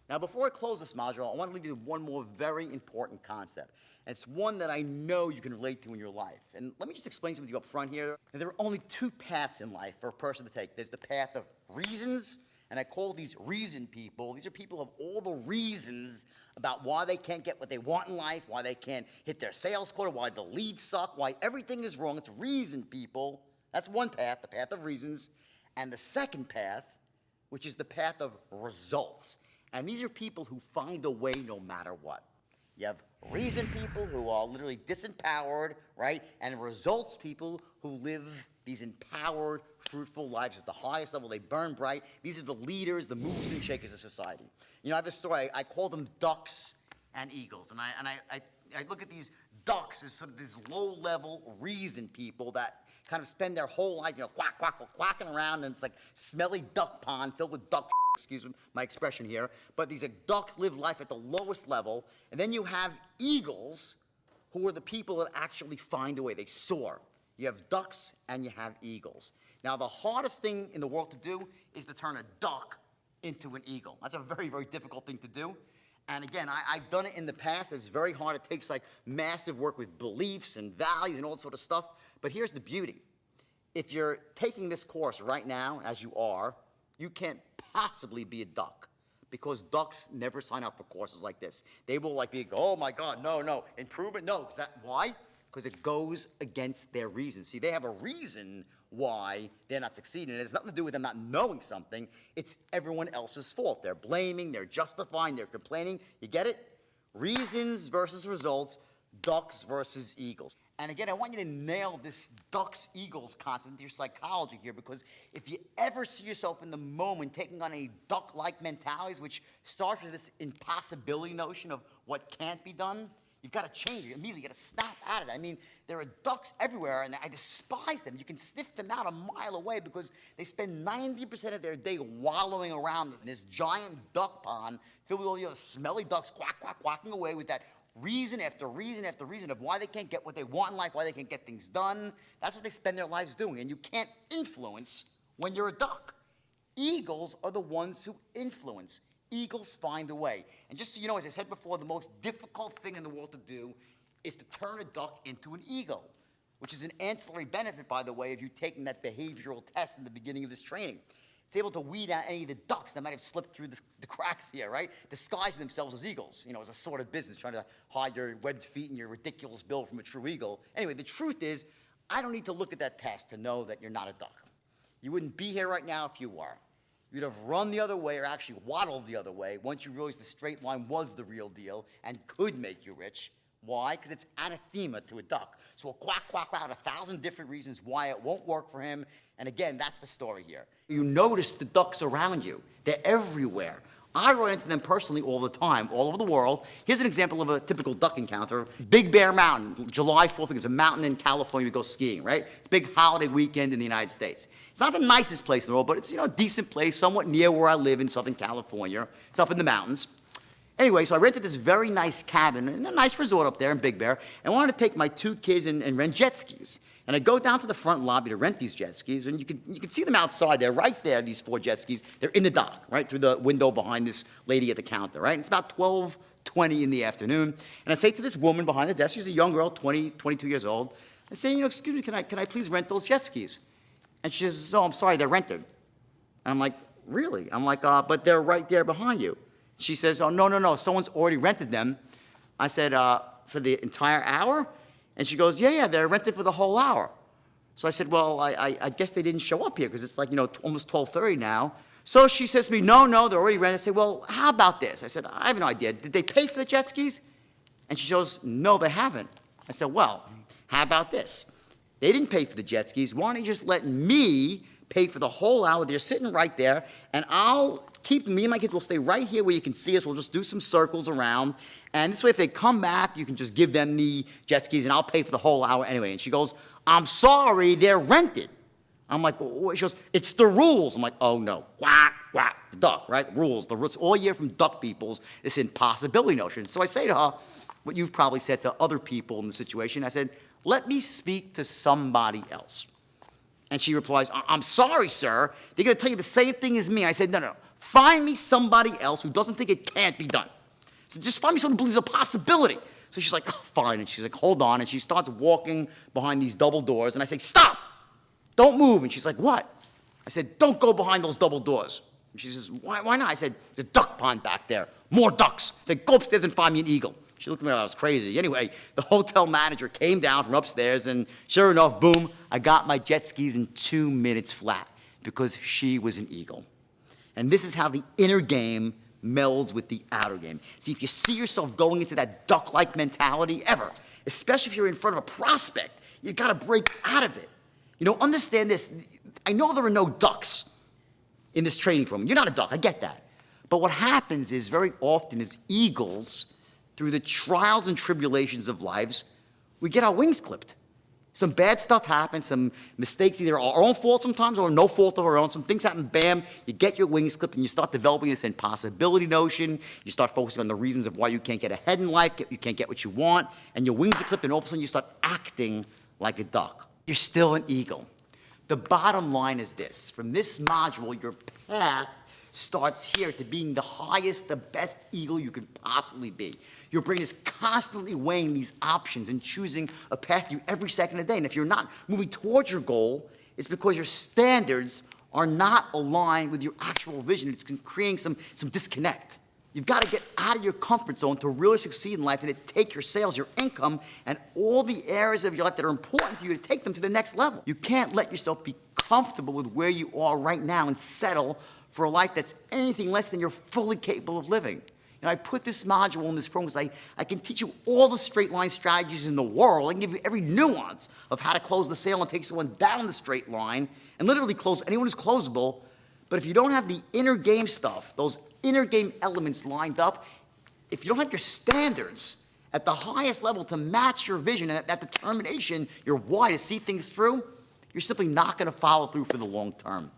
Now, before I close this module, I want to leave you with one more very important concept. And it's one that I know you can relate to in your life. And let me just explain something to you up front here. There are only two paths in life for a person to take. There's the path of reasons, and I call these reason people. These are people who have all the reasons about why they can't get what they want in life, why they can't hit their sales quota, why the leads suck, why everything is wrong. It's reason people. That's one path, the path of reasons. And the second path, which is the path of results. And these are people who find a way no matter what. You have reason people who are literally disempowered, right? And results people who live these empowered, fruitful lives at the highest level. They burn bright. These are the leaders, the movers and shakers of society. You know, I have a story. I call them ducks and eagles. And I look at these ducks as sort of these low-level reason people that kind of spend their whole life, you know, quacking around, and it's like smelly duck pond filled with duck. Excuse my expression here, but these ducks live life at the lowest level. And then you have eagles, who are the people that actually find a way. They soar. You have ducks and you have eagles. Now, the hardest thing in the world to do is to turn a duck into an eagle. That's a very, very difficult thing to do. And again, I've done it in the past. It's very hard. It takes like massive work with beliefs and values and all that sort of stuff. But here's the beauty. If you're taking this course right now, as you are, you can't possibly be a duck, because ducks never sign up for courses like this. They will like be, oh my God, no, improvement, no. Why? Because it goes against their reason. See, they have a reason why they're not succeeding. It has nothing to do with them not knowing something. It's everyone else's fault. They're blaming, they're justifying, they're complaining. You get it? Reasons versus results, ducks versus eagles. And again, I want you to nail this ducks-eagles concept into your psychology here, because if you ever see yourself in the moment taking on any duck-like mentalities, which starts with this impossibility notion of what can't be done, you've got to change it immediately. You've got to snap out of it. I mean, there are ducks everywhere, and I despise them. You can sniff them out a mile away because they spend 90% of their day wallowing around in this giant duck pond filled with all the other smelly ducks quacking away with that reason after reason after reason of why they can't get what they want in life, why they can't get things done. That's what they spend their lives doing, and you can't influence when you're a duck. Eagles are the ones who influence. Eagles find a way. And just so you know, as I said before, the most difficult thing in the world to do is to turn a duck into an eagle, which is an ancillary benefit, by the way, of you taking that behavioral test in the beginning of this training. It's able to weed out any of the ducks that might have slipped through the cracks here, right? Disguising themselves as eagles, you know, as a sort of business, trying to hide your webbed feet and your ridiculous bill from a true eagle. Anyway, the truth is, I don't need to look at that test to know that you're not a duck. You wouldn't be here right now if you were. You'd have run the other way or actually waddled the other way once you realized the straight line was the real deal and could make you rich. Why? Because it's anathema to a duck. So we'll quack out 1,000 different reasons why it won't work for him. And again, that's the story here. You notice the ducks around you. They're everywhere. I run into them personally all the time, all over the world. Here's an example of a typical duck encounter. Big Bear Mountain, July 4th, it's a mountain in California we go skiing, right? It's a big holiday weekend in the United States. It's not the nicest place in the world, but it's, you know, a decent place, somewhat near where I live in Southern California. It's up in the mountains. Anyway, so I rented this very nice cabin in a nice resort up there in Big Bear, and I wanted to take my two kids and rent jet skis. And I go down to the front lobby to rent these jet skis, and you can see them outside. They're right there, these 4 jet skis. They're in the dock, right, through the window behind this lady at the counter, right? And it's about 12:20 in the afternoon. And I say to this woman behind the desk, she's a young girl, 20, 22 years old. I say, you know, excuse me, can I please rent those jet skis? And she says, oh, I'm sorry, they're rented. And I'm like, really? I'm like, but they're right there behind you. She says, oh, no, someone's already rented them. I said, for the entire hour? And she goes, yeah, they're rented for the whole hour. So I said, well, I guess they didn't show up here because it's like, you know, almost 12:30 now. So she says to me, no, they're already rented. I said, well, how about this? I said, I have no idea. Did they pay for the jet skis? And she goes, no, they haven't. I said, well, how about this? They didn't pay for the jet skis. Why don't you just let me pay for the whole hour? They're sitting right there, and I'll keep me and my kids will stay right here where you can see us. We'll just do some circles around. And this way, if they come back, you can just give them the jet skis, and I'll pay for the whole hour anyway. And she goes, I'm sorry, they're rented. I'm like, well, she goes, it's the rules. I'm like, oh, no. Quack, the duck, right? Rules. The rules all year from duck people's this impossibility notion. So I say to her what you've probably said to other people in the situation. I said, let me speak to somebody else. And she replies, I'm sorry, sir. They're going to tell you the same thing as me. I said, no. Find me somebody else who doesn't think it can't be done. So just find me someone who believes a possibility. So she's like, oh, fine. And she's like, hold on. And she starts walking behind these double doors. And I say, stop. Don't move. And she's like, what? I said, don't go behind those double doors. And she says, why not? I said, there's a duck pond back there. More ducks. I said, go upstairs and find me an eagle. She looked at me like I was crazy. Anyway, the hotel manager came down from upstairs. And sure enough, boom, I got my jet skis in 2 minutes flat because she was an eagle. And this is how the inner game melds with the outer game. See, if you see yourself going into that duck-like mentality ever, especially if you're in front of a prospect, you gotta break out of it. You know, understand this. I know there are no ducks in this training program. You're not a duck, I get that. But what happens is very often as eagles, through the trials and tribulations of lives, we get our wings clipped. Some bad stuff happens, some mistakes, either our own fault sometimes or no fault of our own. Some things happen, bam, you get your wings clipped and you start developing this impossibility notion. You start focusing on the reasons of why you can't get ahead in life, you can't get what you want, and your wings are clipped and all of a sudden you start acting like a duck. You're still an eagle. The bottom line is this. From this module, your path starts here to being the highest, the best eagle you could possibly be. Your brain is constantly weighing these options and choosing a path to you every second of the day. And if you're not moving towards your goal, it's because your standards are not aligned with your actual vision. It's creating some disconnect. You've got to get out of your comfort zone to really succeed in life and to take your sales, your income, and all the areas of your life that are important to you to take them to the next level. You can't let yourself be comfortable with where you are right now and settle for a life that's anything less than you're fully capable of living. And I put this module in this program because I can teach you all the straight line strategies in the world. I can give you every nuance of how to close the sale and take someone down the straight line and literally close anyone who's closable. But if you don't have the inner game stuff, those inner game elements lined up, if you don't have your standards at the highest level to match your vision and that determination, your why to see things through, you're simply not going to follow through for the long term.